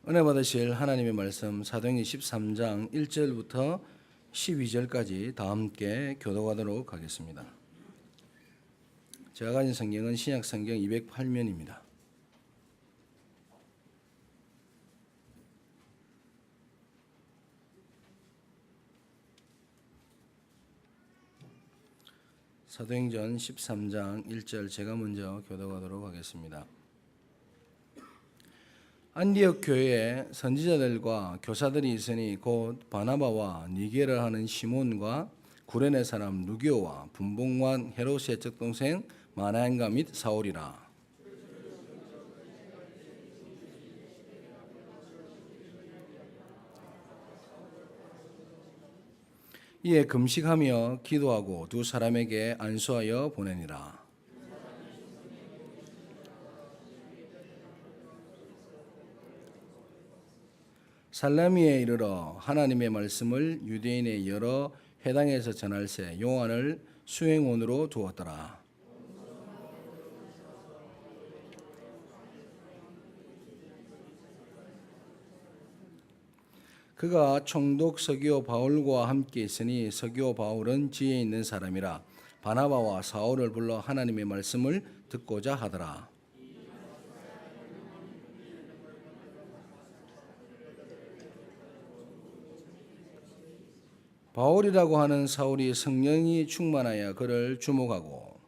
은혜 받으실 하나님의 말씀 사도행전 13장 1절부터 12절까지 다 함께 교독하도록 하겠습니다. 제가 가진 성경은 신약 성경 208면입니다. 사도행전 13장 1절 제가 먼저 교독하도록 하겠습니다. 안디옥 교회에 선지자들과 교사들이 있으니 곧 바나바와 니게를 하는 시몬과 구레네 사람 루기오와 분봉왕 헤롯의 짝동생 마나엔가 및 사울이라. 이에 금식하며 기도하고 두 사람에게 안수하여 보내니라. 살라미에 이르러 하나님의 말씀을 유대인의 여러 회당에서 전할새 요한을 수행원으로 두었더라. 그가 총독 서기오 바울과 함께 있으니 서기오 바울은 지혜 있는 사람이라 바나바와 사울을 불러 하나님의 말씀을 듣고자 하더라. 바울이라고 하는 사울이 성령이 충만하여 그를 주목하고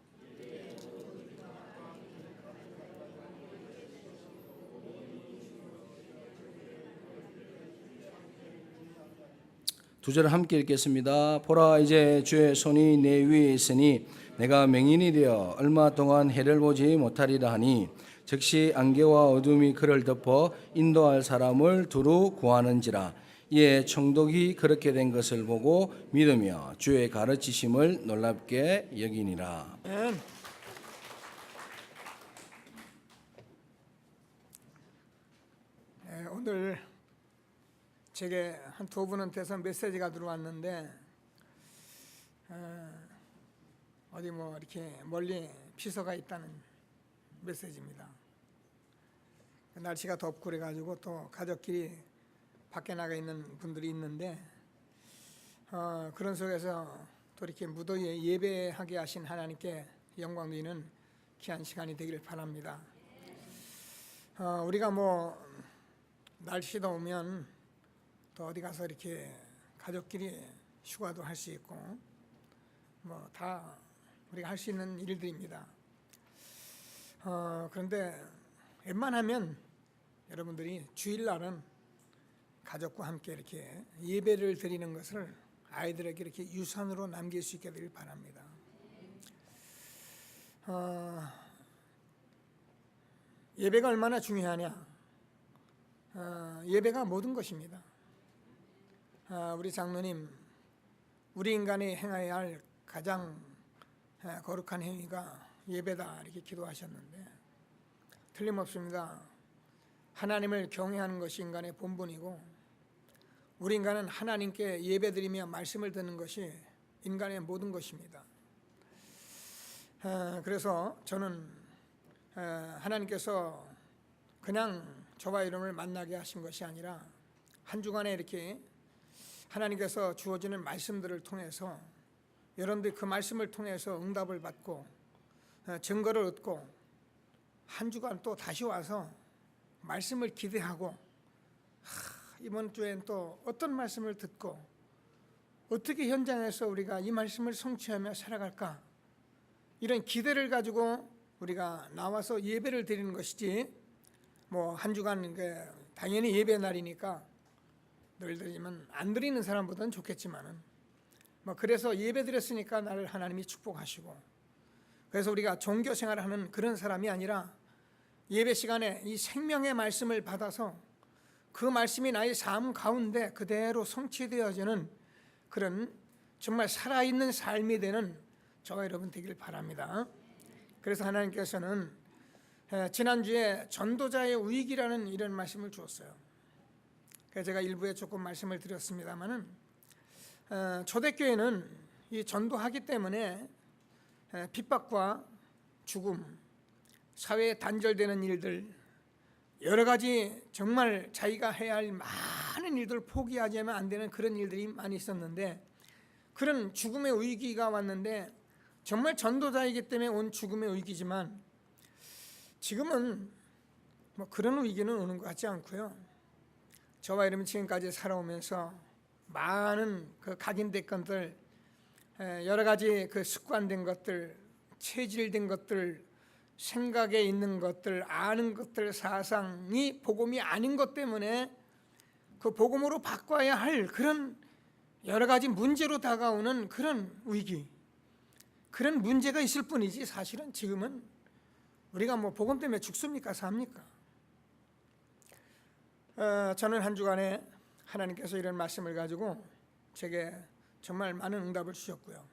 두 절 함께 읽겠습니다. 보라, 이제 주의 손이 내 위에 있으니 내가 맹인이 되어 얼마 동안 해를 보지 못하리라 하니 즉시 안개와 어둠이 그를 덮어 인도할 사람을 두루 구하는지라. 이에 총독이 그렇게 된 것을 보고 믿으며 주의 가르치심을 놀랍게 여기니라. 오늘 제게 한 두 분한테서 메시지가 들어왔는데 어디 뭐 이렇게 멀리 비서가 있다는 메시지입니다. 날씨가 덥고 그래가지고 또 가족끼리 밖에 나가 있는 분들이 있는데 그런 속에서 또 이렇게 무더위에 예배하게 하신 하나님께 영광 드리는 귀한 시간이 되기를 바랍니다. 우리가 뭐 날씨 더우면 또 어디 가서 이렇게 가족끼리 휴가도 할 수 있고 뭐 다 우리가 할 수 있는 일들입니다. 그런데 웬만하면 여러분들이 주일날은 가족과 함께 이렇게 예배를 드리는 것을 아이들에게 이렇게 유산으로 남길 수 있게 되길 바랍니다. 예배가 얼마나 중요하냐? 예배가 모든 것입니다. 우리 장로님, 우리 인간이 행해야 할 가장 거룩한 행위가 예배다 이렇게 기도하셨는데 틀림없습니다. 하나님을 경외하는 것이 인간의 본분이고 우리 인간은 하나님께 예배드리며 말씀을 듣는 것이 인간의 모든 것입니다. 그래서 저는 하나님께서 그냥 저와 여러분을 만나게 하신 것이 아니라 한 주간에 이렇게 하나님께서 주어지는 말씀들을 통해서 여러분들이 그 말씀을 통해서 응답을 받고 증거를 얻고 한 주간 또 다시 와서 말씀을 기대하고 이번 주엔 또 어떤 말씀을 듣고 어떻게 현장에서 우리가 이 말씀을 성취하며 살아갈까 이런 기대를 가지고 우리가 나와서 예배를 드리는 것이지 뭐 한 주간 당연히 예배 날이니까 늘 드리지만 안 드리는 사람보다는 좋겠지만은 뭐 그래서 예배 드렸으니까 나를 하나님이 축복하시고 그래서 우리가 종교 생활을 하는 그런 사람이 아니라 예배 시간에 이 생명의 말씀을 받아서 그 말씀이 나의 삶 가운데 그대로 성취되어지는 그런 정말 살아있는 삶이 되는 저와 여러분 되길 바랍니다. 그래서 하나님께서는 지난주에 전도자의 위기라는 이런 말씀을 주었어요. 그래서 제가 일부에 조금 말씀을 드렸습니다마는 초대교회는 이 전도하기 때문에 핍박과 죽음, 사회에 단절되는 일들 여러 가지 정말 자기가 해야 할 많은 일들을 포기하자면 안 되는 그런 일들이 많이 있었는데, 그런 죽음의 위기가 왔는데 정말 전도자이기 때문에 온 죽음의 위기지만, 지금은 뭐 그런 위기는 오는 것 같지 않고요. 저와 여러분 지금까지 살아오면서 많은 그 각인된 것들, 여러 가지 그 습관된 것들, 체질된 것들, 생각에 있는 것들, 아는 것들, 사상이 복음이 아닌 것 때문에 그 복음으로 바꿔야 할 그런 여러 가지 문제로 다가오는 그런 위기, 그런 문제가 있을 뿐이지, 사실은 지금은 우리가 뭐 복음 때문에 죽습니까, 삽니까? 저는 한 주간에 하나님께서 이런 말씀을 가지고 제게 정말 많은 응답을 주셨고요.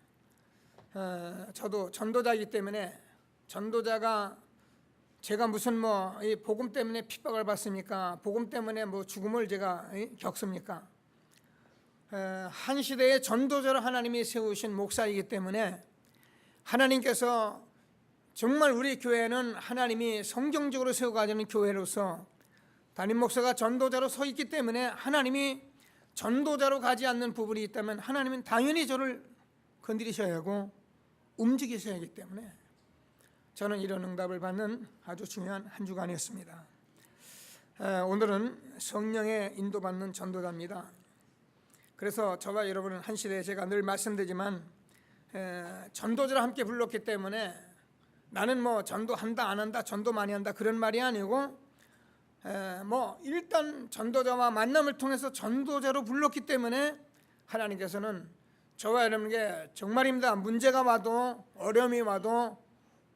저도 전도자이기 때문에, 전도자가 제가 무슨 뭐 이 복음 때문에 핍박을 받습니까? 복음 때문에 뭐 죽음을 제가 겪습니까? 한 시대의 전도자로 하나님이 세우신 목사이기 때문에, 하나님께서 정말 우리 교회는 하나님이 성경적으로 세워가지는 교회로서 담임 목사가 전도자로 서 있기 때문에, 하나님이 전도자로 가지 않는 부분이 있다면 하나님은 당연히 저를 건드리셔야 하고 움직이셔야 하기 때문에, 저는 이런 응답을 받는 아주 중요한 한 주간이었습니다. 오늘은 성령의 인도받는 전도자입니다. 그래서 저와 여러분은 한 시대에 제가 늘 말씀드리지만, 전도자를 함께 불렀기 때문에 나는 뭐 전도한다 안 한다, 전도 많이 한다 그런 말이 아니고, 뭐 일단 전도자와 만남을 통해서 전도자로 불렀기 때문에 하나님께서는 저와 여러분에게 정말입니다, 문제가 와도 어려움이 와도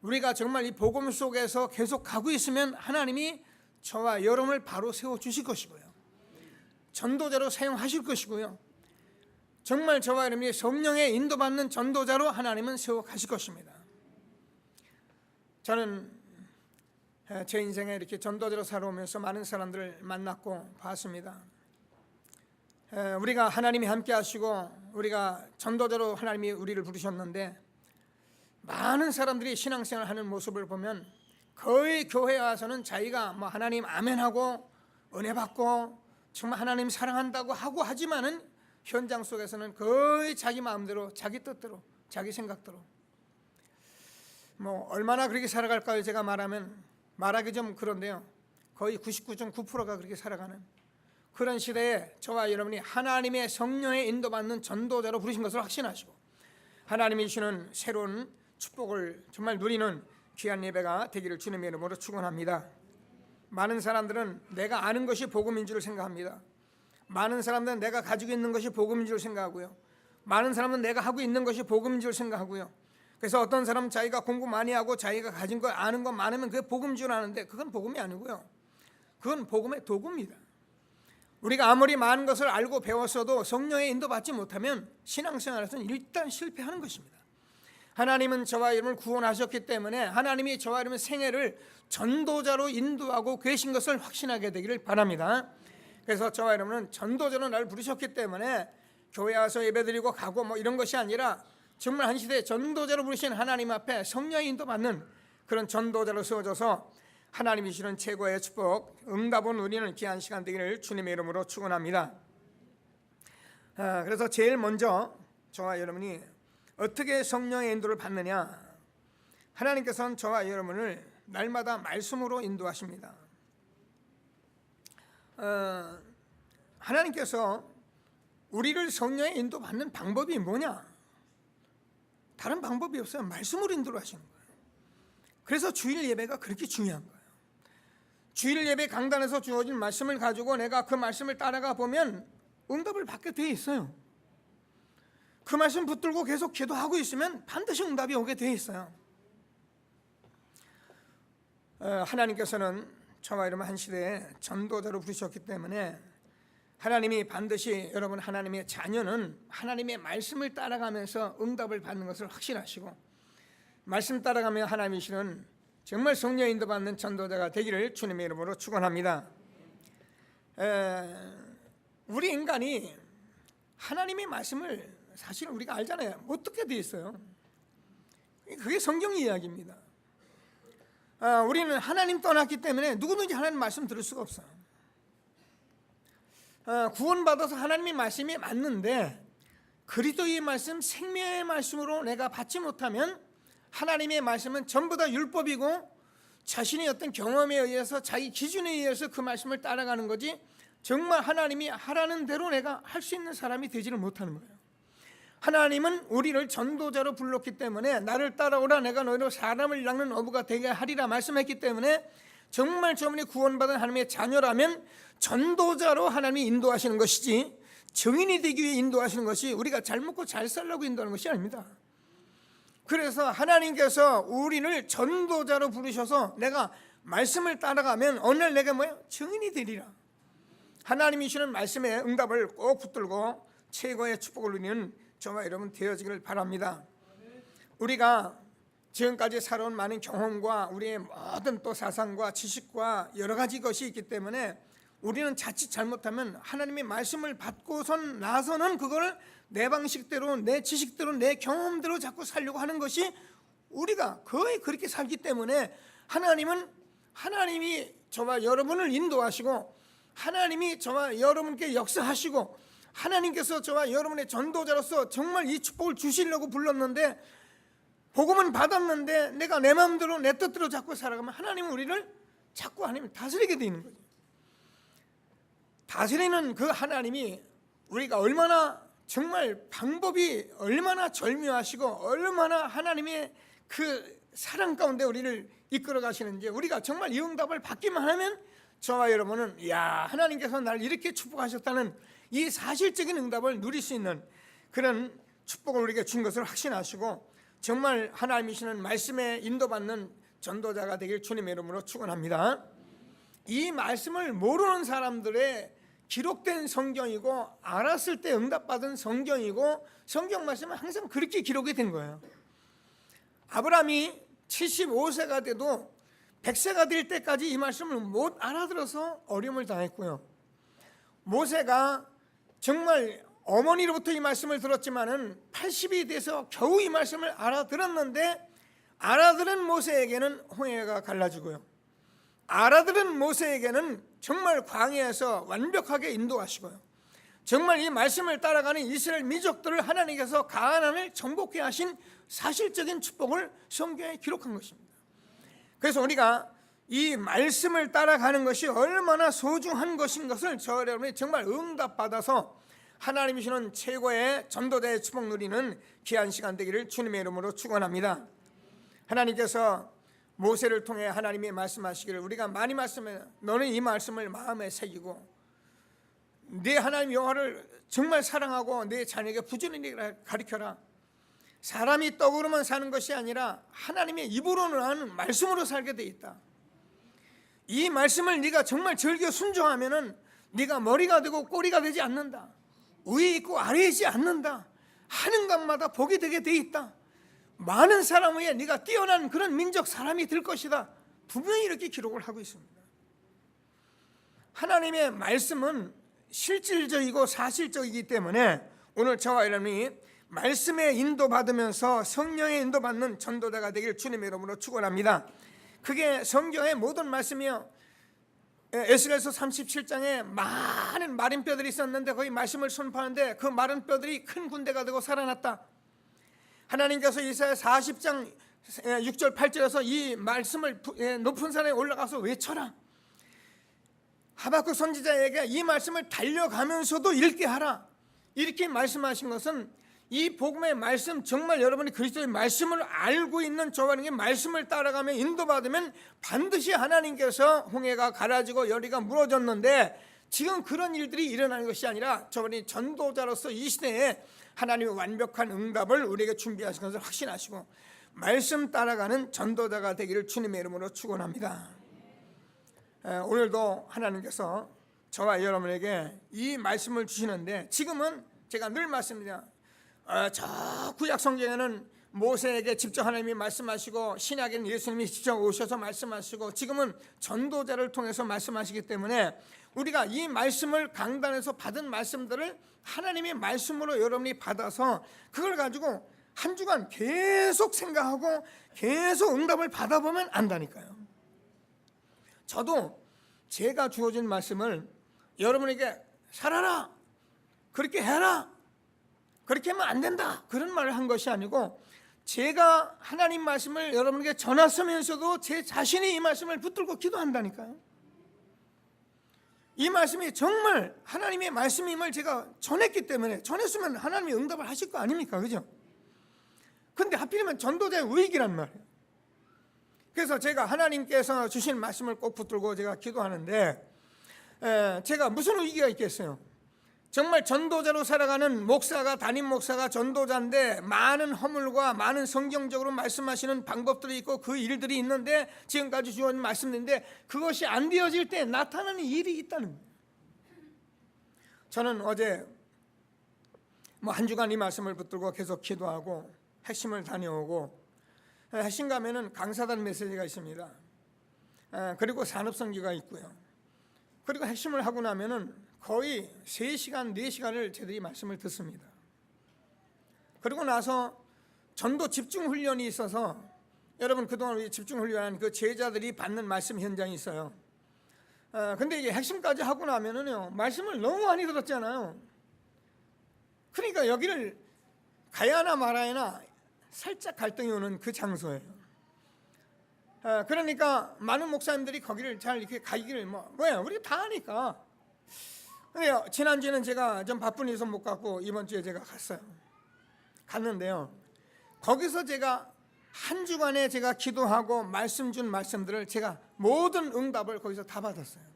우리가 정말 이 복음 속에서 계속 가고 있으면 하나님이 저와 여러분을 바로 세워주실 것이고요, 전도자로 사용하실 것이고요, 정말 저와 여러분이 성령의 인도받는 전도자로 하나님은 세워가실 것입니다. 저는 제 인생에 이렇게 전도자로 살아오면서 많은 사람들을 만났고 봤습니다. 우리가 하나님이 함께 하시고 우리가 전도자로 하나님이 우리를 부르셨는데, 많은 사람들이 신앙생활을 하는 모습을 보면 거의 교회에 와서는 자기가 뭐 하나님 아멘하고 은혜 받고 정말 하나님 사랑한다고 하고 하지만은 현장 속에서는 거의 자기 마음대로, 자기 뜻대로, 자기 생각대로, 뭐 얼마나 그렇게 살아갈까요? 제가 말하기 좀 그런데요, 거의 99.9%가 그렇게 살아가는 그런 시대에 저와 여러분이 하나님의 성령의 인도받는 전도자로 부르신 것을 확신하시고 하나님이 주시는 새로운 축복을 정말 누리는 귀한 예배가 되기를 주님의 이름으로 축원합니다. 많은 사람들은 내가 아는 것이 복음인 줄 생각합니다. 많은 사람들은 내가 가지고 있는 것이 복음인 줄 생각하고요, 많은 사람은 내가 하고 있는 것이 복음인 줄 생각하고요. 그래서 어떤 사람은 자기가 공부 많이 하고 자기가 가진 거 아는 거 많으면 그게 복음인 줄 아는데, 그건 복음이 아니고요, 그건 복음의 도구입니다. 우리가 아무리 많은 것을 알고 배웠어도 성령의 인도받지 못하면 신앙생활에서는 일단 실패하는 것입니다. 하나님은 저와 여러분을 구원하셨기 때문에 하나님이 저와 여러분 생애를 전도자로 인도하고 계신 것을 확신하게 되기를 바랍니다. 그래서 저와 여러분은 전도자로 나를 부르셨기 때문에 교회 와서 예배드리고 가고 뭐 이런 것이 아니라, 정말 한 시대에 전도자로 부르신 하나님 앞에 성령의 인도받는 그런 전도자로 세워져서 하나님이 주시는 최고의 축복, 응답은 우리는 귀한 시간 되기를 주님의 이름으로 축원합니다. 그래서 제일 먼저 저와 여러분이 어떻게 성령의 인도를 받느냐, 하나님께서는 저와 여러분을 날마다 말씀으로 인도하십니다. 하나님께서 우리를 성령의 인도받는 방법이 뭐냐? 다른 방법이 없어요. 말씀으로 인도를 하시는 거예요. 그래서 주일 예배가 그렇게 중요한 거예요. 주일 예배 강단에서 주어진 말씀을 가지고 내가 그 말씀을 따라가 보면 응답을 받게 되어 있어요. 그 말씀 붙들고 계속 기도하고 있으면 반드시 응답이 오게 되어 있어요. 하나님께서는 저와 여러분 한 시대에 전도자로 부르셨기 때문에 하나님이 반드시 여러분 하나님의 자녀는 하나님의 말씀을 따라가면서 응답을 받는 것을 확신하시고, 말씀 따라가며 하나님이시는 정말 성령 인도받는 전도자가 되기를 주님의 이름으로 축원합니다. 우리 인간이 하나님의 말씀을 사실 우리가 알잖아요. 어떻게 되어 있어요? 그게 성경 이야기입니다. 우리는 하나님 떠났기 때문에 누구든지 하나님 말씀 들을 수가 없어요. 구원받아서 하나님의 말씀이 맞는데 그리스도의 말씀, 생명의 말씀으로 내가 받지 못하면 하나님의 말씀은 전부 다 율법이고 자신의 어떤 경험에 의해서 자기 기준에 의해서 그 말씀을 따라가는 거지 정말 하나님이 하라는 대로 내가 할 수 있는 사람이 되지를 못하는 거예요. 하나님은 우리를 전도자로 불렀기 때문에 나를 따라오라 내가 너희로 사람을 낚는 어부가 되게 하리라 말씀했기 때문에 정말 저분이 구원받은 하나님의 자녀라면 전도자로 하나님이 인도하시는 것이지 증인이 되기 위해 인도하시는 것이 우리가 잘 먹고 잘 살라고 인도하는 것이 아닙니다. 그래서 하나님께서 우리를 전도자로 부르셔서 내가 말씀을 따라가면 어느 날 내가 증인이 되리라. 하나님이 주시는 말씀에 응답을 꼭 붙들고 최고의 축복을 누리는 저와 여러분 되어지기를 바랍니다. 우리가 지금까지 살아온 많은 경험과 우리의 모든 또 사상과 지식과 여러 가지 것이 있기 때문에 우리는 자칫 잘못하면 하나님의 말씀을 받고선 나서는 그걸 내 방식대로 내 지식대로 내 경험대로 자꾸 살려고 하는 것이 우리가 거의 그렇게 살기 때문에 하나님이 저와 여러분을 인도하시고 하나님이 저와 여러분께 역사하시고 하나님께서 저와 여러분의 전도자로서 정말 이 축복을 주시려고 불렀는데 복음은 받았는데 내가 내 마음대로 내 뜻대로 자꾸 살아가면 하나님은 우리를 자꾸 다스리게 되는 거죠. 다스리는 그 하나님이 우리가 얼마나 정말 방법이 얼마나 절묘하시고 얼마나 하나님의 그 사랑 가운데 우리를 이끌어 가시는지 우리가 정말 이 응답을 받기만 하면 저와 여러분은 하나님께서 나를 이렇게 축복하셨다는 이 사실적인 응답을 누릴 수 있는 그런 축복을 우리에게 준 것을 확신하시고 정말 하나님이시는 말씀에 인도받는 전도자가 되길 주님의 이름으로 축원합니다. 이 말씀을 모르는 사람들의 기록된 성경이고 알았을 때 응답받은 성경이고 성경 말씀은 항상 그렇게 기록이 된 거예요. 아브라함이 75세가 돼도 100세가 될 때까지 이 말씀을 못 알아들어서 어려움을 당했고요. 모세가 정말 어머니로부터 이 말씀을 들었지만은 80이 돼서 겨우 이 말씀을 알아들었는데 알아들은 모세에게는 홍해가 갈라지고요. 알아들은 모세에게는 정말 광야에서 완벽하게 인도하시고요. 정말 이 말씀을 따라가는 이스라엘 민족들을 하나님께서 가나안을 정복케 하신 사실적인 축복을 성경에 기록한 것입니다. 그래서 우리가 이 말씀을 따라가는 것이 얼마나 소중한 것인 것을 저 여러분이 정말 응답받아서 하나님이 주시는 최고의 전도자의 축복 누리는 귀한 시간 되기를 주님의 이름으로 축원합니다. 하나님께서 모세를 통해 하나님이 말씀하시기를 우리가 많이 말씀해 너는 이 말씀을 마음에 새기고 네 하나님 여호와를 정말 사랑하고 네 자녀에게 부지런히 가르쳐라. 사람이 떡으로만 사는 것이 아니라 하나님의 입으로는 하는 말씀으로 살게 돼 있다. 이 말씀을 네가 정말 즐겨 순종하면은 네가 머리가 되고 꼬리가 되지 않는다. 위에 있고 아래에 있지 않는다. 하는 것마다 복이 되게 돼 있다. 많은 사람 위에 네가 뛰어난 그런 민족 사람이 될 것이다. 분명히 이렇게 기록을 하고 있습니다. 하나님의 말씀은 실질적이고 사실적이기 때문에 오늘 저와 여러분이 말씀에 인도받으면서 성령에 인도받는 전도자가 되길 주님의 이름으로 축원합니다. 그게 성경의 모든 말씀이요. 에스겔서 37장에 많은 마른 뼈들이 있었는데 거기 말씀을 선포하는데 그 마른 뼈들이 큰 군대가 되고 살아났다. 하나님께서 이사야 40장 6절 8절에서 이 말씀을 높은 산에 올라가서 외쳐라. 하박국 선지자에게 이 말씀을 달려가면서도 읽게 하라. 이렇게 말씀하신 것은 이 복음의 말씀 정말 여러분이 그리스도의 말씀을 알고 있는 저와 여러분이 말씀을 따라가며 인도받으면 반드시 하나님께서 홍해가 갈라지고 여리가 무너졌는데 지금 그런 일들이 일어나는 것이 아니라 저분이 전도자로서 이 시대에 하나님의 완벽한 응답을 우리에게 준비하신 것을 확신하시고 말씀 따라가는 전도자가 되기를 주님의 이름으로 축원합니다. 오늘도 하나님께서 저와 여러분에게 이 말씀을 주시는데 지금은 제가 늘 말씀드립니다. 저 구약 성경에는 모세에게 직접 하나님이 말씀하시고 신약에는 예수님이 직접 오셔서 말씀하시고 지금은 전도자를 통해서 말씀하시기 때문에 우리가 이 말씀을 강단에서 받은 말씀들을 하나님의 말씀으로 여러분이 받아서 그걸 가지고 한 주간 계속 생각하고 계속 응답을 받아보면 안다니까요. 저도 제가 주어진 말씀을 여러분에게 살아라, 그렇게 해라, 그렇게 하면 안 된다, 그런 말을 한 것이 아니고 제가 하나님 말씀을 여러분에게 전하면서도 제 자신이 이 말씀을 붙들고 기도한다니까요. 이 말씀이 정말 하나님의 말씀임을 제가 전했기 때문에, 전했으면 하나님이 응답을 하실 거 아닙니까? 그죠? 근데 하필이면 전도자의 의익이란 말이에요. 그래서 제가 하나님께서 주신 말씀을 꼭 붙들고 제가 기도하는데, 제가 무슨 의기가 있겠어요? 정말 전도자로 살아가는 목사가, 담임 목사가 전도자인데 많은 허물과 많은 성경적으로 말씀하시는 방법들이 있고 그 일들이 있는데, 지금까지 주어진 말씀인데 그것이 안 되어질 때 나타나는 일이 있다는 거예요. 저는 어제 한 주간 이 말씀을 붙들고 계속 기도하고 핵심을 다녀오고, 핵심 가면은 강사단 메시지가 있습니다. 그리고 산업선교가 있고요. 그리고 핵심을 하고 나면은 거의 3시간, 4시간을 저희들이 말씀을 듣습니다. 그리고 나서 전도 집중훈련이 있어서, 여러분 그동안 우리 집중훈련한 그 제자들이 받는 말씀 현장이 있어요. 근데 이게 핵심까지 하고 나면은요, 말씀을 너무 많이 들었잖아요. 그러니까 여기를 가야 하나 말아야 하나 살짝 갈등이 오는 그 장소예요. 그러니까 많은 목사님들이 거기를 잘 이렇게 가기를 뭐야 우리 다 하니까. 근데 지난주에는 제가 좀 바쁜 일서 못 갔고 이번 주에 제가 갔는데요, 거기서 제가 한 주간에 제가 기도하고 말씀 준 말씀들을 제가 모든 응답을 거기서 다 받았어요.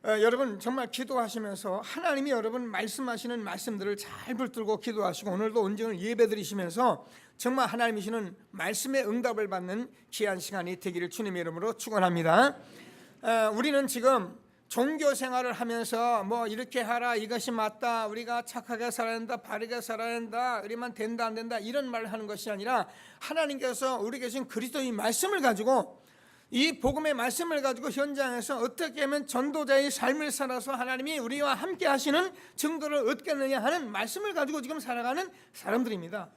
여러분 정말 기도하시면서 하나님이 여러분 말씀하시는 말씀들을 잘 붙들고 기도하시고, 오늘도 온전히 예배드리시면서 정말 하나님이시는 말씀의 응답을 받는 귀한 시간이 되기를 주님의 이름으로 축원합니다. 우리는 지금 종교 생활을 하면서 이렇게 하라, 이것이 맞다, 우리가 착하게 살아야 된다, 바르게 살아야 된다, 우리만 된다 안 된다 이런 말을 하는 것이 아니라, 하나님께서 우리 계신 그리스도의 말씀을 가지고, 이 복음의 말씀을 가지고 현장에서 어떻게 하면 전도자의 삶을 살아서 하나님이 우리와 함께 하시는 증거를 얻겠느냐 하는 말씀을 가지고 지금 살아가는 사람들입니다.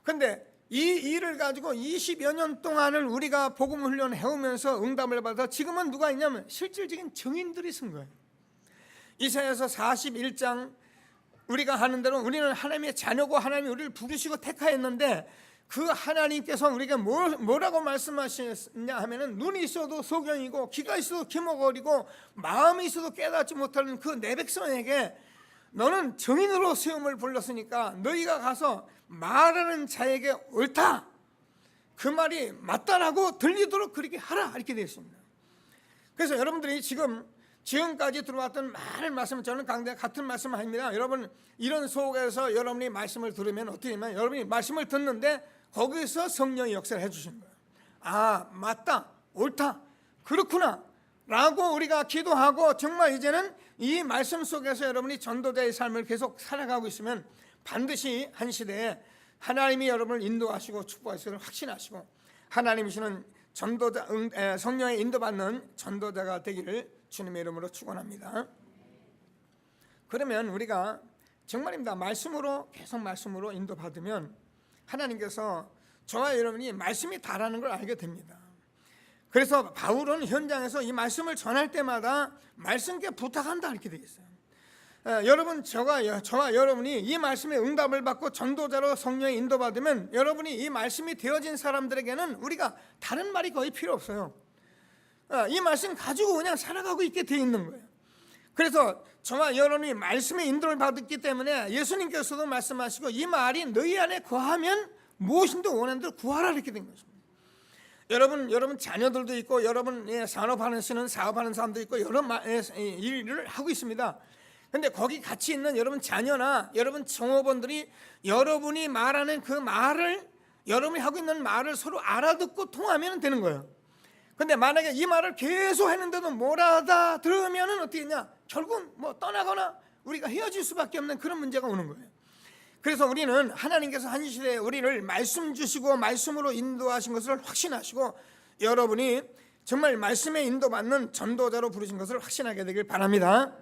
그런데 이 일을 가지고 20여 년 동안을 우리가 복음 훈련을 해오면서 응답을 받아 지금은 누가 있냐면 실질적인 증인들이 쓴 거예요. 이사야서 41장 우리가 하는 대로 우리는 하나님의 자녀고 하나님이 우리를 부르시고 택하였는데, 그 하나님께서 우리가 뭐라고 말씀하시냐 하면은, 눈이 있어도 소경이고 귀가 있어도 귀머거리고 마음이 있어도 깨닫지 못하는 그 내 백성에게 너는 증인으로 세움을 불렀으니까 너희가 가서 말하는 자에게 옳다, 그 말이 맞다라고 들리도록 그렇게 하라, 이렇게 되어 있습니다. 그래서 여러분들이 지금까지 들어왔던 많은 말씀을, 저는 강대 같은 말씀을 합니다. 여러분 이런 속에서 여러분이 말씀을 들으면 어떻게 되냐면, 여러분이 말씀을 듣는데 거기서 성령의 역사를 해주시는 거예요. 아, 맞다, 옳다, 그렇구나 라고 우리가 기도하고, 정말 이제는 이 말씀 속에서 여러분이 전도자의 삶을 계속 살아가고 있으면 반드시 한 시대에 하나님이 여러분을 인도하시고 축복하시기를 확신하시고, 하나님이시는 전도자, 성령의 인도받는 전도자가 되기를 주님의 이름으로 축원합니다. 그러면 우리가 정말입니다, 말씀으로 계속 말씀으로 인도받으면 하나님께서 저와 여러분이 말씀이 다라는 걸 알게 됩니다. 그래서 바울은 현장에서 이 말씀을 전할 때마다 말씀께 부탁한다, 이렇게 되어 있어요. 여러분 저와 여러분이 이 말씀의 응답을 받고 전도자로 성령의 인도받으면, 여러분이 이 말씀이 되어진 사람들에게는 우리가 다른 말이 거의 필요 없어요. 이 말씀 가지고 그냥 살아가고 있게 되어 있는 거예요. 그래서 저와 여러분이 말씀의 인도를 받았기 때문에 예수님께서도 말씀하시고, 이 말이 너희 안에 거하면 무엇인지 원하는 대로 구하라, 이렇게 된 것입니다. 여러분 자녀들도 있고, 여러분 산업하는 사업하는 사람도 있고, 여러 일을 하고 있습니다. 근데 거기 같이 있는 여러분 자녀나 여러분 종업원들이 여러분이 말하는 그 말을, 여러분이 하고 있는 말을 서로 알아듣고 통하면 되는 거예요. 근데 만약에 이 말을 계속 했는데도 몰아다 들으면은 어떻게 했냐, 결국 떠나거나 우리가 헤어질 수밖에 없는 그런 문제가 오는 거예요. 그래서 우리는 하나님께서 한 시대에 우리를 말씀 주시고 말씀으로 인도하신 것을 확신하시고, 여러분이 정말 말씀에 인도받는 전도자로 부르신 것을 확신하게 되길 바랍니다.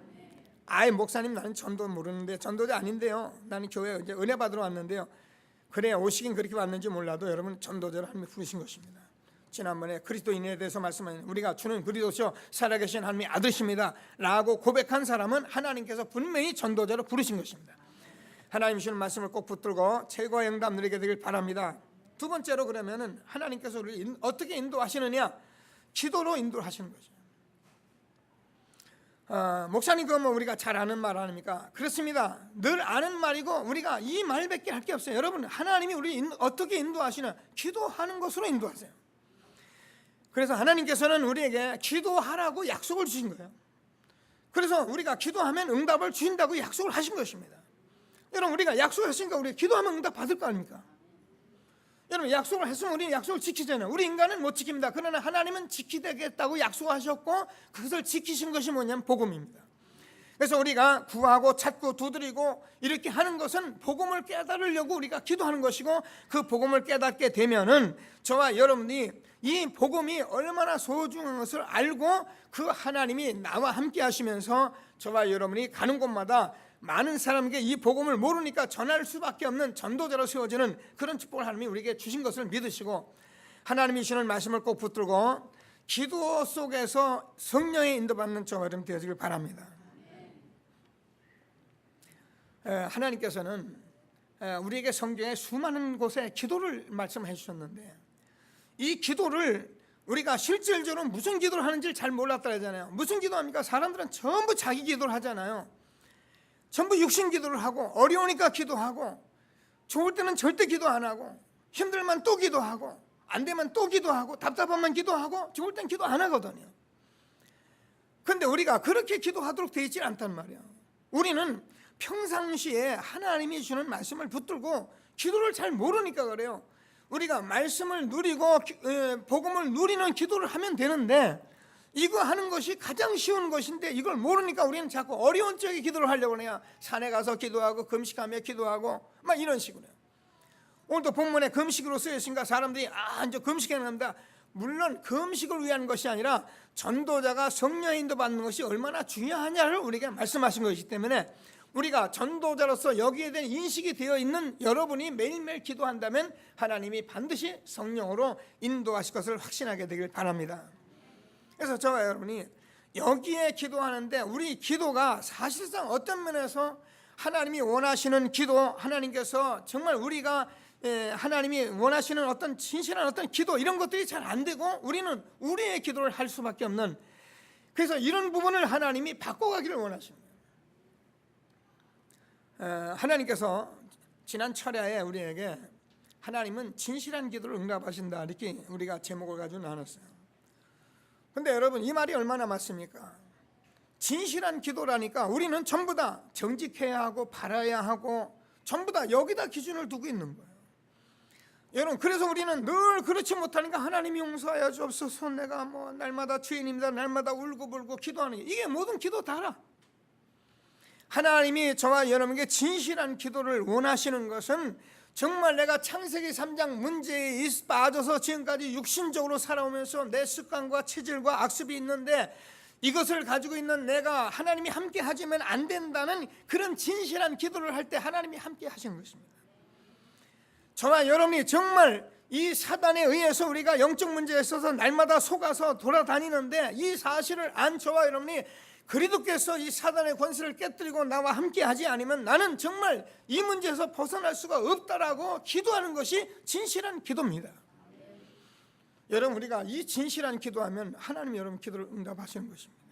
아이, 목사님 나는 전도 모르는데, 전도자 아닌데요, 나는 교회 이제 은혜 받으러 왔는데요. 그래, 오시긴 그렇게 왔는지 몰라도 여러분 전도자로 하나님이 부르신 것입니다. 지난번에 그리스도인에 대해서 말씀하신 우리가 주는 그리스도시요 살아계신 하나님의 아들이십니다 라고 고백한 사람은 하나님께서 분명히 전도자로 부르신 것입니다. 하나님 주시는 말씀을 꼭 붙들고 최고의 응답 누리게 되길 바랍니다. 두 번째로 그러면은 하나님께서 우리를 어떻게 인도하시느냐? 기도로 인도하시는 거죠. 목사님 그건 뭐 우리가 잘 아는 말 아닙니까? 그렇습니다. 늘 아는 말이고 우리가 이 말밖에 할 게 없어요. 여러분 하나님이 우리 어떻게 인도하시나? 기도하는 것으로 인도하세요. 그래서 하나님께서는 우리에게 기도하라고 약속을 주신 거예요. 그래서 우리가 기도하면 응답을 주신다고 약속을 하신 것입니다. 여러분 우리가 약속을 했으니까 우리가 기도하면 응답 받을 거 아닙니까? 여러분 약속을 했으면 우리는 약속을 지키잖아요. 우리 인간은 못 지킵니다. 그러나 하나님은 지키겠다고 약속하셨고 그것을 지키신 것이 뭐냐면 복음입니다. 그래서 우리가 구하고 찾고 두드리고 이렇게 하는 것은 복음을 깨달으려고 우리가 기도하는 것이고 그 복음을 깨닫게 되면은 저와 여러분이 이 복음이 얼마나 소중한 것을 알고 그 하나님이 나와 함께 하시면서 저와 여러분이 가는 곳마다 많은 사람에게 이 복음을 모르니까 전할 수밖에 없는 전도자로 세워지는 그런 축복을 하나님이 우리에게 주신 것을 믿으시고 하나님이 주시는 말씀을 꼭 붙들고 기도 속에서 성령의 인도받는 저와 여러분 되어지길 바랍니다. 하나님께서는 우리에게 성경에 수많은 곳에 기도를 말씀해 주셨는데 이 기도를 우리가 실질적으로 무슨 기도를 하는지 잘 몰랐다 하잖아요. 무슨 기도합니까? 사람들은 전부 자기 기도를 하잖아요. 전부 육신 기도를 하고 어려우니까 기도하고 좋을 때는 절대 기도 안 하고 힘들면 또 기도하고 안 되면 또 기도하고 답답하면 기도하고 좋을 땐 기도 안 하거든요. 그런데 우리가 그렇게 기도하도록 되어 있지 않단 말이에요. 우리는 평상시에 하나님이 주는 말씀을 붙들고 기도를 잘 모르니까 그래요. 우리가 말씀을 누리고 복음을 누리는 기도를 하면 되는데 이거 하는 것이 가장 쉬운 것인데 이걸 모르니까 우리는 자꾸 어려운 쪽에 기도를 하려고 해요. 산에 가서 기도하고 금식하며 기도하고 막 이런 식으로 해요. 오늘도 본문에 금식으로 쓰여 있으니까 사람들이 이제 금식해야 합니다. 물론 금식을 위한 것이 아니라 전도자가 성령의 인도받는 것이 얼마나 중요하냐를 우리에게 말씀하신 것이기 때문에 우리가 전도자로서 여기에 대한 인식이 되어 있는 여러분이 매일매일 기도한다면 하나님이 반드시 성령으로 인도하실 것을 확신하게 되길 바랍니다. 그래서 저와 여러분이 여기에 기도하는데 우리 기도가 사실상 어떤 면에서 하나님이 원하시는 기도, 하나님께서 정말 우리가 하나님이 원하시는 어떤 진실한 어떤 기도 이런 것들이 잘 안 되고 우리는 우리의 기도를 할 수밖에 없는, 그래서 이런 부분을 하나님이 바꿔가기를 원하십니다. 하나님께서 지난 철야에 우리에게 하나님은 진실한 기도를 응답하신다 이렇게 우리가 제목을 가지고 나눴어요. 근데 여러분 이 말이 얼마나 맞습니까? 진실한 기도라니까 우리는 전부 다 정직해야 하고 바라야 하고 전부 다 여기다 기준을 두고 있는 거예요. 여러분 그래서 우리는 늘 그렇지 못하니까 하나님이 용서하여 주옵소서, 내가 뭐 날마다 죄인입니다, 날마다 울고불고 기도하는 게 이게 모든 기도 다라. 하나님이 저와 여러분에게 진실한 기도를 원하시는 것은 정말 내가 창세기 3장 문제에 빠져서 지금까지 육신적으로 살아오면서 내 습관과 체질과 악습이 있는데 이것을 가지고 있는 내가 하나님이 함께 하지면 안 된다는 그런 진실한 기도를 할 때 하나님이 함께 하시는 것입니다. 저와 여러분이 정말 이 사단에 의해서 우리가 영적 문제에 있어서 날마다 속아서 돌아다니는데 이 사실을 안 저와 여러분이 그리스도께서 이 사단의 권세를 깨뜨리고 나와 함께 하지 않으면 나는 정말 이 문제에서 벗어날 수가 없다라고 기도하는 것이 진실한 기도입니다. 여러분 우리가 이 진실한 기도하면 하나님이 여러분 기도를 응답하시는 것입니다.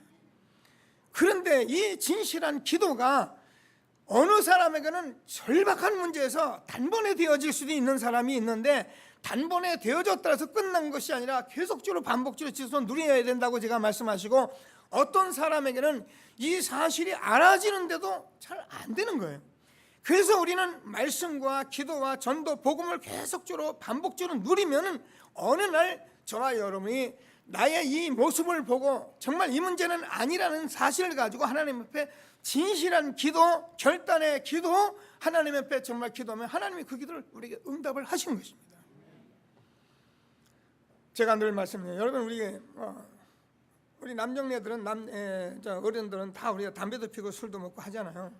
그런데 이 진실한 기도가 어느 사람에게는 절박한 문제에서 단번에 되어질 수도 있는 사람이 있는데 단번에 되어졌다 해서 끝난 것이 아니라 계속적으로 반복적으로 지속해서 누려야 된다고 제가 말씀하시고, 어떤 사람에게는 이 사실이 알아지는데도 잘 안 되는 거예요. 그래서 우리는 말씀과 기도와 전도, 복음을 계속적으로 반복적으로 누리면 어느 날 저와 여러분이 나의 이 모습을 보고 정말 이 문제는 아니라는 사실을 가지고 하나님 앞에 진실한 기도, 결단의 기도, 하나님 앞에 정말 기도하면 하나님이 그 기도를 우리에게 응답을 하시는 것입니다. 제가 늘 말씀드려요. 여러분 우리 남정네들은 어른들은 다 우리가 담배도 피고 술도 먹고 하잖아요.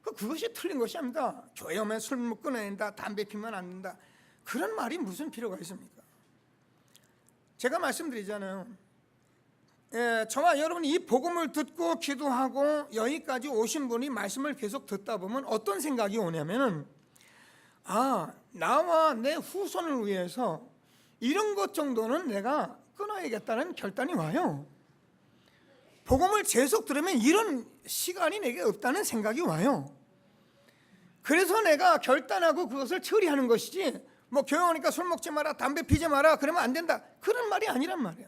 그것이 틀린 것이 아닙니다. 교회 오면 술 끊어야 된다, 담배 피면 안 된다, 그런 말이 무슨 필요가 있습니까? 제가 말씀드리잖아요. 저와 여러분이 이 복음을 듣고 기도하고 여기까지 오신 분이 말씀을 계속 듣다 보면 어떤 생각이 오냐면은, 나와 내 후손을 위해서 이런 것 정도는 내가 끊어야겠다는 결단이 와요. 복음을 계속 들으면 이런 시간이 내게 없다는 생각이 와요. 그래서 내가 결단하고 그것을 처리하는 것이지, 뭐 교회 오니까 술 먹지 마라, 담배 피지 마라, 그러면 안 된다, 그런 말이 아니란 말이에요.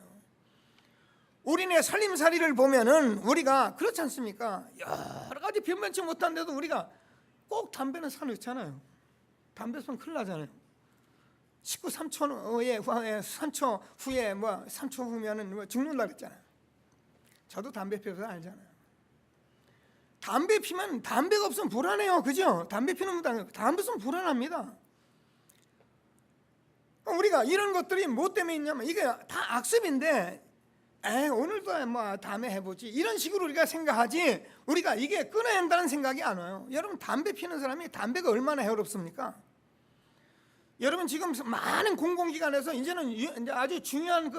우리네 살림살이를 보면은 우리가 그렇지 않습니까? 여러 가지 변변치 못한데도 우리가 꼭 담배는 사놓잖아요. 담배 손 큰일 나잖아요. 3초 후에 3초 후면은 죽는다 그랬잖아요. 저도 담배 피워서 알잖아요. 담배 피면 담배가 없으면 불안해요, 그죠? 담배 피는 분들 담배 없으면 불안합니다. 우리가 이런 것들이 뭐 때문에 있냐면 이게 다 악습인데, 오늘도 뭐 다음에 해보지, 이런 식으로 우리가 생각하지, 우리가 이게 끊어야 한다는 생각이 안 와요. 여러분, 담배 피는 사람이 담배가 얼마나 해롭습니까? 여러분, 지금 많은 공공기관에서 이제는 이제 아주 중요한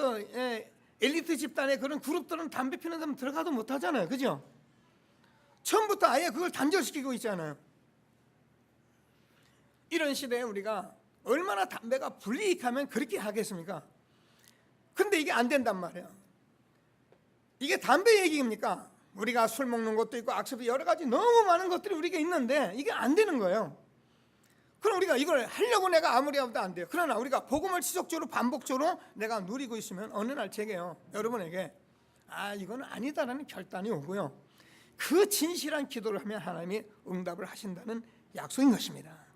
엘리트 집단의 그런 그룹들은 담배 피는 사람 들어가도 못하잖아요, 그죠? 처음부터 아예 그걸 단절시키고 있잖아요. 이런 시대에 우리가 얼마나 담배가 불이익하면 그렇게 하겠습니까? 근데 이게 안 된단 말이에요. 이게 담배 얘기입니까? 우리가 술 먹는 것도 있고 악습이 여러 가지 너무 많은 것들이 우리가 있는데 이게 안 되는 거예요. 그럼 우리가 이걸 하려고 내가 아무리 해도 안 돼요. 그러나 우리가 복음을 지속적으로 반복적으로 내가 누리고 있으면 어느 날 제게요, 여러분에게 이건 아니다라는 결단이 오고요, 그 진실한 기도를 하면 하나님이 응답을 하신다는 약속인 것입니다.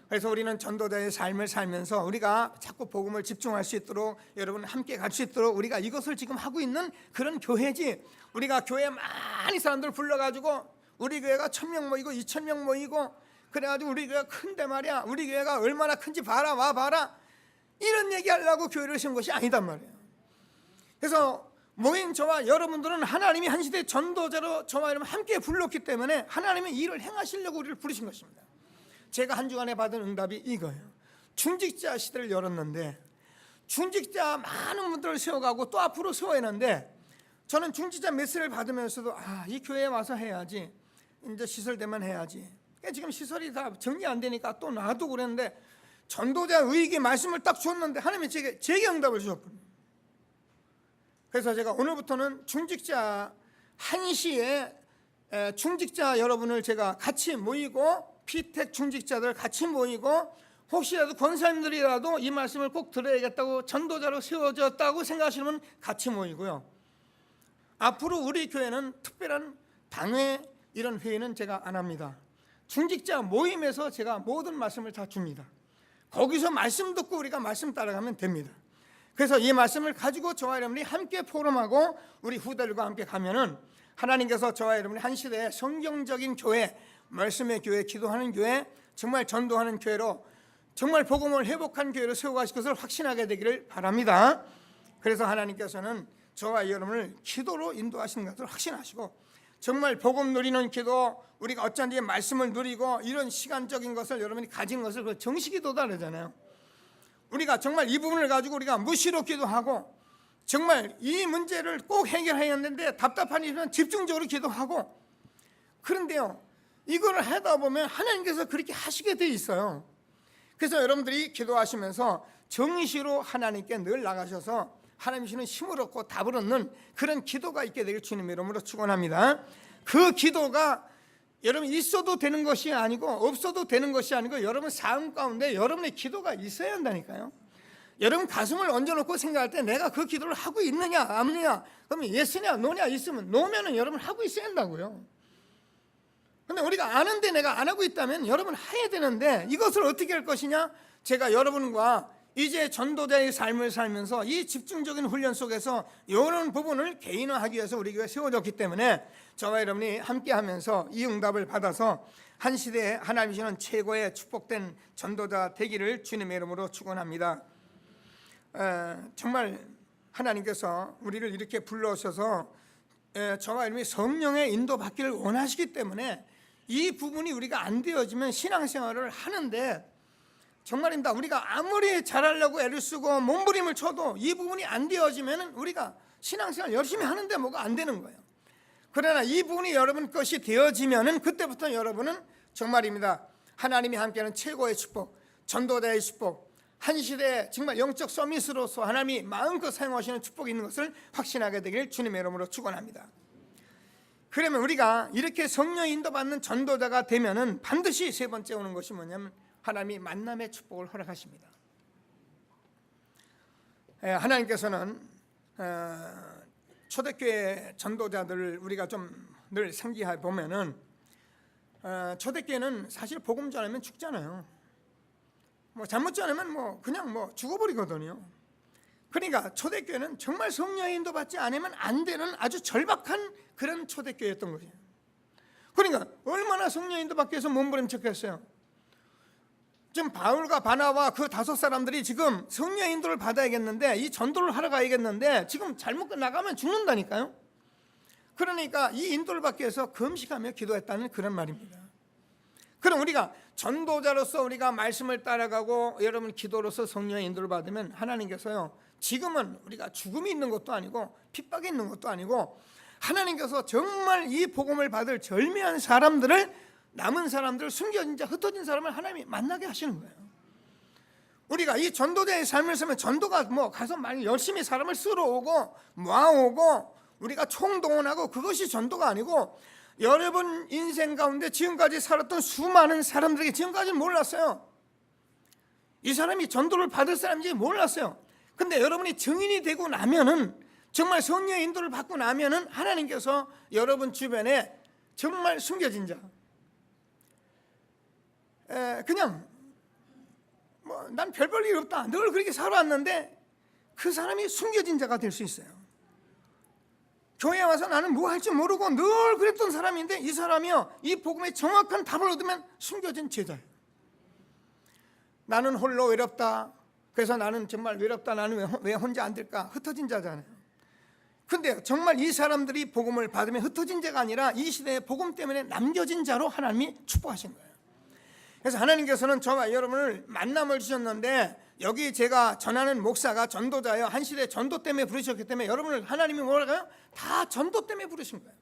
그래서 우리는 전도자의 삶을 살면서 우리가 자꾸 복음을 집중할 수 있도록, 여러분 함께 갈 수 있도록 우리가 이것을 지금 하고 있는 그런 교회지, 우리가 교회에 많이 사람들 불러가지고 우리 교회가 1000명 모이고 2000명 모이고 그래가지고 우리 교회가 큰데 말이야, 우리 교회가 얼마나 큰지 봐라, 와 봐라, 이런 얘기하려고 교회를 세운 것이 아니단 말이에요. 그래서 모인 저와 여러분들은 하나님이 한 시대 전도자로 저와 여러분 함께 불렀기 때문에 하나님의 일을 행하시려고 우리를 부르신 것입니다. 제가 한 주간에 받은 응답이 이거예요. 중직자 시대를 열었는데, 중직자 많은 분들을 세워가고 또 앞으로 세워야 하는데, 저는 중직자 메시지를 받으면서도 이 교회에 와서 해야지, 이제 시설되면 해야지, 지금 시설이 다 정리 안 되니까 또 놔두고 그랬는데, 전도자 의에게 말씀을 딱 줬는데 하나님이 제게 응답을 주셨거든요. 그래서 제가 오늘부터는 중직자 1시에 중직자 여러분을 제가 같이 모이고, 피택 중직자들 같이 모이고, 혹시라도 권사님들이라도 이 말씀을 꼭 들어야겠다고 전도자로 세워졌다고 생각하시면 같이 모이고요. 앞으로 우리 교회는 특별한 당회 이런 회의는 제가 안 합니다. 중직자 모임에서 제가 모든 말씀을 다 줍니다. 거기서 말씀 듣고 우리가 말씀 따라가면 됩니다. 그래서 이 말씀을 가지고 저와 여러분이 함께 포럼하고 우리 후대들과 함께 가면은 하나님께서 저와 여러분이 한 시대에 성경적인 교회, 말씀의 교회, 기도하는 교회, 정말 전도하는 교회로, 정말 복음을 회복한 교회로 세워가실 것을 확신하게 되기를 바랍니다. 그래서 하나님께서는 저와 여러분을 기도로 인도하시는 것을 확신하시고, 정말 복음 누리는 기도, 우리가 어쩐지 말씀을 누리고 이런 시간적인 것을 여러분이 가진 것을 그 정식기도다 그러잖아요. 우리가 정말 이 부분을 가지고 우리가 무시로 기도하고, 정말 이 문제를 꼭 해결해야 하는데 답답한 일이면 집중적으로 기도하고, 그런데요, 이걸 하다 보면 하나님께서 그렇게 하시게 돼 있어요. 그래서 여러분들이 기도하시면서 정시로 하나님께 늘 나가셔서 하나님 주시는 힘을 얻고 답을 얻는 그런 기도가 있게 되길 주님의 이름으로 축원합니다. 그 기도가 여러분 있어도 되는 것이 아니고 없어도 되는 것이 아니고, 여러분 삶 가운데 여러분의 기도가 있어야 한다니까요. 여러분 가슴을 얹어놓고 생각할 때 내가 그 기도를 하고 있느냐 없느냐, 그러면 예스냐 노냐, 있으면 노면은 여러분 하고 있어야 한다고요. 근데 우리가 아는데 내가 안 하고 있다면 여러분 해야 되는데, 이것을 어떻게 할 것이냐, 제가 여러분과 이제 전도자의 삶을 살면서 이 집중적인 훈련 속에서 이런 부분을 개인화하기 위해서 우리 교회에 세워졌기 때문에 저와 여러분이 함께하면서 이 응답을 받아서 한 시대에 하나님이 주시는 최고의 축복된 전도자 되기를 주님의 이름으로 축원합니다. 정말 하나님께서 우리를 이렇게 불러오셔서 저와 여러분이 성령의 인도받기를 원하시기 때문에 이 부분이 우리가 안 되어지면 신앙생활을 하는데 정말입니다. 우리가 아무리 잘하려고 애를 쓰고 몸부림을 쳐도 이 부분이 안 되어지면 우리가 신앙생활 열심히 하는데 뭐가 안 되는 거예요. 그러나 이 부분이 여러분 것이 되어지면은 그때부터 여러분은 정말입니다. 하나님이 함께하는 최고의 축복, 전도자의 축복, 한 시대에 정말 영적 서밋으로서 하나님이 마음껏 사용하시는 축복이 있는 것을 확신하게 되길 주님의 이름으로 축원합니다. 그러면 우리가 이렇게 성령 인도받는 전도자가 되면은 반드시 세 번째 오는 것이 뭐냐면 하나님이 만남의 축복을 허락하십니다. 하나님께서는 초대교회 전도자들을 우리가 좀 늘 상기해 보면은 초대교회는 사실 복음 전하면 죽잖아요. 뭐 잘못 전하면 뭐 그냥 뭐 죽어버리거든요. 그러니까 초대교회는 정말 성령의 인도받지 않으면 안 되는 아주 절박한 그런 초대교회였던 거예요. 그러니까 얼마나 성령 인도받기 위해서 몸부림쳤겠어요. 지금 바울과 바나와 그 5사람들이 지금 성령 인도를 받아야겠는데 이 전도를 하러 가야겠는데 지금 잘못 나가면 죽는다니까요. 그러니까 이 인도를 받기 위해서 금식하며 기도했다는 그런 말입니다. 그럼 우리가 전도자로서 우리가 말씀을 따라가고 여러분 기도로서 성령의 인도를 받으면 하나님께서요, 지금은 우리가 죽음이 있는 것도 아니고 핍박이 있는 것도 아니고 하나님께서 정말 이 복음을 받을 절묘한 사람들을, 남은 사람들, 숨겨진 자, 흩어진 사람을 하나님이 만나게 하시는 거예요. 우리가 이 전도자의 삶을 살면 전도가 뭐 가서 막 열심히 사람을 쓸어오고 모아오고 우리가 총동원하고 그것이 전도가 아니고 여러분 인생 가운데 지금까지 살았던 수많은 사람들에게 지금까지는 몰랐어요. 이 사람이 전도를 받을 사람인지 몰랐어요. 근데 여러분이 증인이 되고 나면은, 정말 성령의 인도를 받고 나면은 하나님께서 여러분 주변에 정말 숨겨진 자, 그냥 뭐 난 별 볼 일 없다, 늘 그렇게 살아왔는데 그 사람이 숨겨진 자가 될 수 있어요. 교회에 와서 나는 뭐 할 줄 모르고 늘 그랬던 사람인데 이 사람이요, 이 복음의 정확한 답을 얻으면 숨겨진 제자예요. 나는 홀로 외롭다, 그래서 나는 정말 외롭다, 나는 왜 혼자 안 될까, 흩어진 자잖아요. 근데 정말 이 사람들이 복음을 받으면 흩어진 자가 아니라 이 시대에 복음 때문에 남겨진 자로 하나님이 축복하신 거예요. 그래서 하나님께서는 저와 여러분을 만남을 주셨는데, 여기 제가 전하는 목사가 전도자예요. 한 시대 전도 때문에 부르셨기 때문에 여러분을 하나님이 뭐랄까요? 다 전도 때문에 부르신 거예요.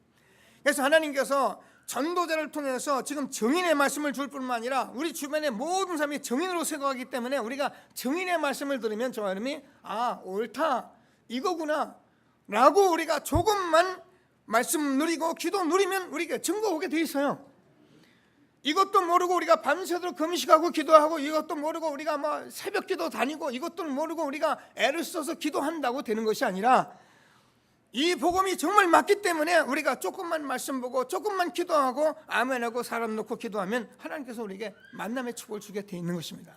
그래서 하나님께서 전도자를 통해서 지금 증인의 말씀을 줄 뿐만 아니라 우리 주변의 모든 사람이 증인으로 생각하기 때문에 우리가 증인의 말씀을 들으면 저와 여러분이 아, 옳다, 이거구나 라고 우리가 조금만 말씀 누리고 기도 누리면 우리가 증거 오게 돼 있어요. 이것도 모르고 우리가 밤새도록 금식하고 기도하고, 이것도 모르고 우리가 뭐 새벽 기도 다니고, 이것도 모르고 우리가 애를 써서 기도한다고 되는 것이 아니라 이 복음이 정말 맞기 때문에 우리가 조금만 말씀 보고 조금만 기도하고 아멘하고 사람 놓고 기도하면 하나님께서 우리에게 만남의 축복을 주게 돼 있는 것입니다.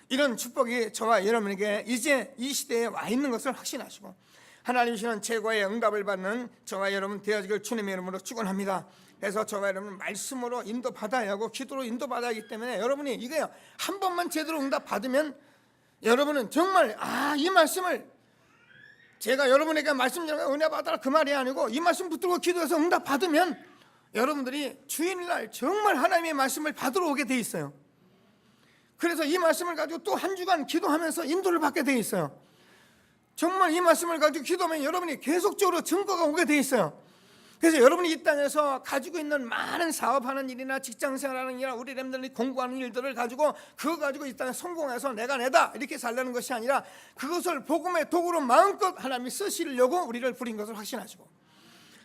이런 축복이 저와 여러분에게 이제 이 시대에 와 있는 것을 확신하시고 하나님 주시는 최고의 응답을 받는 저와 여러분 되어지길 주님의 이름으로 축원합니다. 그래서 저와 여러분 말씀으로 인도받아야 하고 기도로 인도받아야 하기 때문에 여러분이 이거요, 한 번만 제대로 응답 받으면 여러분은 정말 이 말씀을 제가 여러분에게 말씀 전하고 은혜 받아라 그 말이 아니고 이 말씀 붙들고 기도해서 응답 받으면 여러분들이 주일날 정말 하나님의 말씀을 받으러 오게 돼 있어요. 그래서 이 말씀을 가지고 또 한 주간 기도하면서 인도를 받게 돼 있어요. 정말 이 말씀을 가지고 기도하면 여러분이 계속적으로 증거가 오게 돼 있어요. 그래서 여러분이 이 땅에서 가지고 있는 많은 사업하는 일이나 직장생활하는 일이나 우리 렘들이 공부하는 일들을 가지고 그거 가지고 이 땅에 성공해서 내가 내다 이렇게 살려는 것이 아니라 그것을 복음의 도구로 마음껏 하나님이 쓰시려고 우리를 부린 것을 확신하시고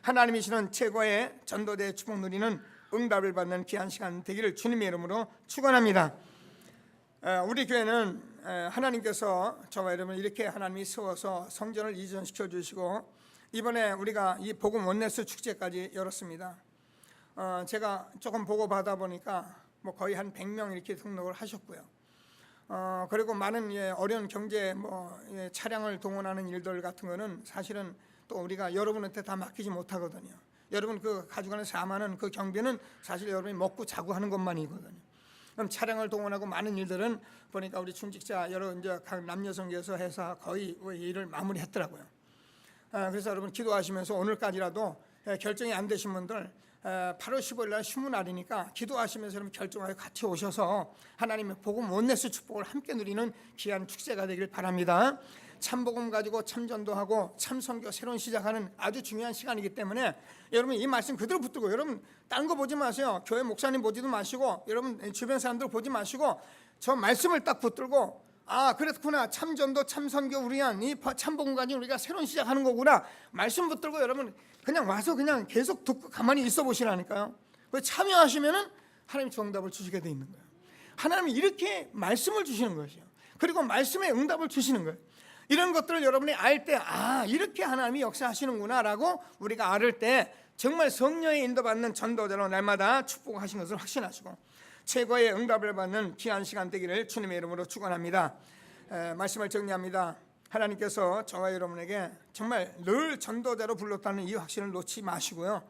하나님이시는 최고의 전도대의 축복 누리는 응답을 받는 귀한 시간 되기를 주님의 이름으로 축원합니다. 우리 교회는 하나님께서 저와 여러분 이렇게 하나님이 세워서 성전을 이전시켜 주시고 이번에 우리가 이 복음 원네스 축제까지 열었습니다. 제가 조금 보고 받아 보니까 뭐 거의 한 100명 이렇게 등록을 하셨고요. 그리고 많은 어려운 경제 차량을 동원하는 일들 같은 거는 사실은 또 우리가 여러분한테 다 맡기지 못하거든요. 여러분 그 가져가는 사만은 그 경비는 사실 여러분이 먹고 자고 하는 것만이거든요. 그럼 차량을 동원하고 많은 일들은 보니까 우리 중직자 여러 이제 각 남녀성계에서 해서 거의 일을 마무리했더라고요. 그래서 여러분 기도하시면서 오늘까지라도 결정이 안 되신 분들 8월 15일 날 휴무날이니까 기도하시면서 여러분 결정하여 같이 오셔서 하나님의 복음 원네스 축복을 함께 누리는 귀한 축제가 되길 바랍니다. 참복음 가지고 참전도하고 참선교 새로운 시작하는 아주 중요한 시간이기 때문에 여러분 이 말씀 그대로 붙들고, 여러분 다른 거 보지 마세요. 교회 목사님 보지도 마시고 여러분 주변 사람들 보지 마시고 저 말씀을 딱 붙들고, 아 그렇구나, 참전도 참선교 우리한 이 참복음 가지고 우리가 새로운 시작하는 거구나, 말씀 붙들고 여러분 그냥 와서 그냥 계속 듣고 가만히 있어 보시라니까요. 참여하시면은 하나님 정답을 주시게 돼 있는 거예요. 하나님이 이렇게 말씀을 주시는 것이요, 그리고 말씀에 응답을 주시는 거예요. 이런 것들을 여러분이 알 때, 아 이렇게 하나님이 역사하시는구나 라고 우리가 알을 때 정말 성령의 인도받는 전도자로 날마다 축복하신 것을 확신하시고 최고의 응답을 받는 귀한 시간 되기를 주님의 이름으로 축원합니다. 말씀을 정리합니다. 하나님께서 저와 여러분에게 정말 늘 전도자로 불렀다는 이 확신을 놓지 마시고요,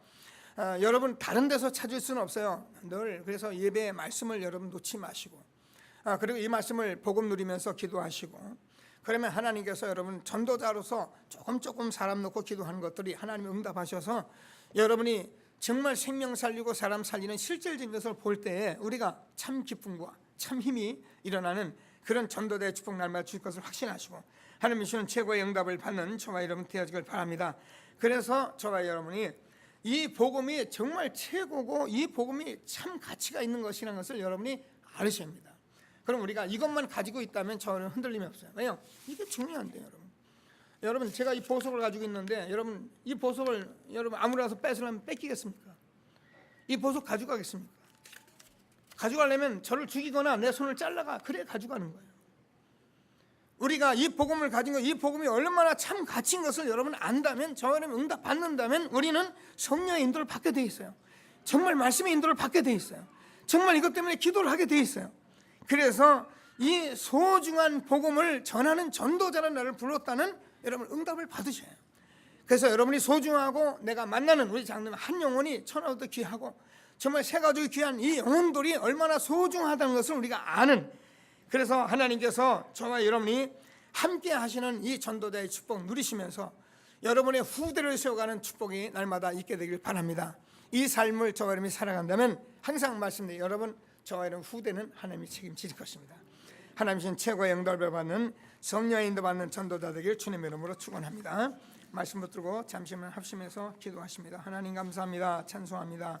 여러분 다른 데서 찾을 수는 없어요. 늘 그래서 예배의 말씀을 여러분 놓지 마시고, 그리고 이 말씀을 복음 누리면서 기도하시고, 그러면 하나님께서 여러분 전도자로서 조금 사람 놓고 기도하는 것들이 하나님이 응답하셔서 여러분이 정말 생명 살리고 사람 살리는 실질적인 것을 볼 때에 우리가 참 기쁨과 참 힘이 일어나는 그런 전도자의 축복 날마다 주실 것을 확신하시고 하나님이 주시는 최고의 응답을 받는 저와 여러분 되어지길 바랍니다. 그래서 저와 여러분이 이 복음이 정말 최고고 이 복음이 참 가치가 있는 것이라는 것을 여러분이 알으셔야 합니다. 그럼 우리가 이것만 가지고 있다면 저는 흔들림이 없어요. 왜요? 이게 중요한데요, 여러분. 여러분 제가 이 보석을 가지고 있는데 여러분 이 보석을 여러분 아무나 뺏으려면 뺏기겠습니까? 이 보석 가져가겠습니까? 가져가려면 저를 죽이거나 내 손을 잘라가 그래 가져가는 거예요. 우리가 이 복음을 가진 거, 이 복음이 얼마나 참 가치인 것을 여러분 안다면, 저 여러분 응답 받는다면 우리는 성령의 인도를 받게 돼 있어요. 정말 말씀의 인도를 받게 돼 있어요. 정말 이것 때문에 기도를 하게 돼 있어요. 그래서 이 소중한 복음을 전하는 전도자라는 나를 불렀다는 여러분 응답을 받으셔요. 그래서 여러분이 소중하고 내가 만나는 우리 장로님 한 영혼이 천하도 귀하고 정말 새 가족이 귀한 이 영혼들이 얼마나 소중하다는 것을 우리가 아는, 그래서 하나님께서 저와 여러분이 함께 하시는 이 전도자의 축복 누리시면서 여러분의 후대를 세워가는 축복이 날마다 있게 되길 바랍니다. 이 삶을 저와 여러분이 살아간다면 항상 말씀드려요, 여러분 저와 여러분 후대는 하나님이 책임질 것입니다. 하나님이신 최고의 응답을 받는 성령의 인도받는 전도자 되길 주님의 이름으로 축원합니다. 말씀 붙들고 잠시만 합심해서 기도하십니다. 하나님 감사합니다. 찬송합니다.